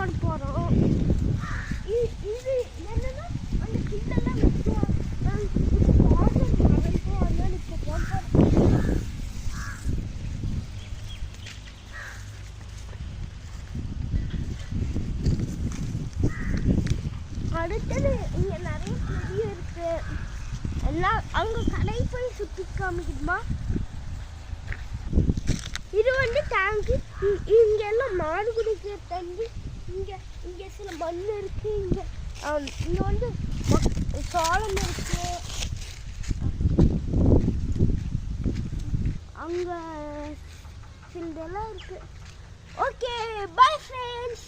போட போகிறோம். இது என்னன்னா அந்த கிட்டெல்லாம் வச்சோம். அதனால இப்போ போட்டோம். அடுத்தது இங்கே நிறைய செடி இருக்கு. எல்லாம் அங்கே கடை போய் சுற்றி காமிக்குதுமா. இது வந்து டேங்கு. இங்கெல்லாம் மாடு குடிக்கிற தண்ணி. இங்கே சில மண் இருக்கு. இங்கே வந்து சோளம் இருக்கு. அங்கே சிலதெல்லாம் இருக்கு. Okay, bye friends.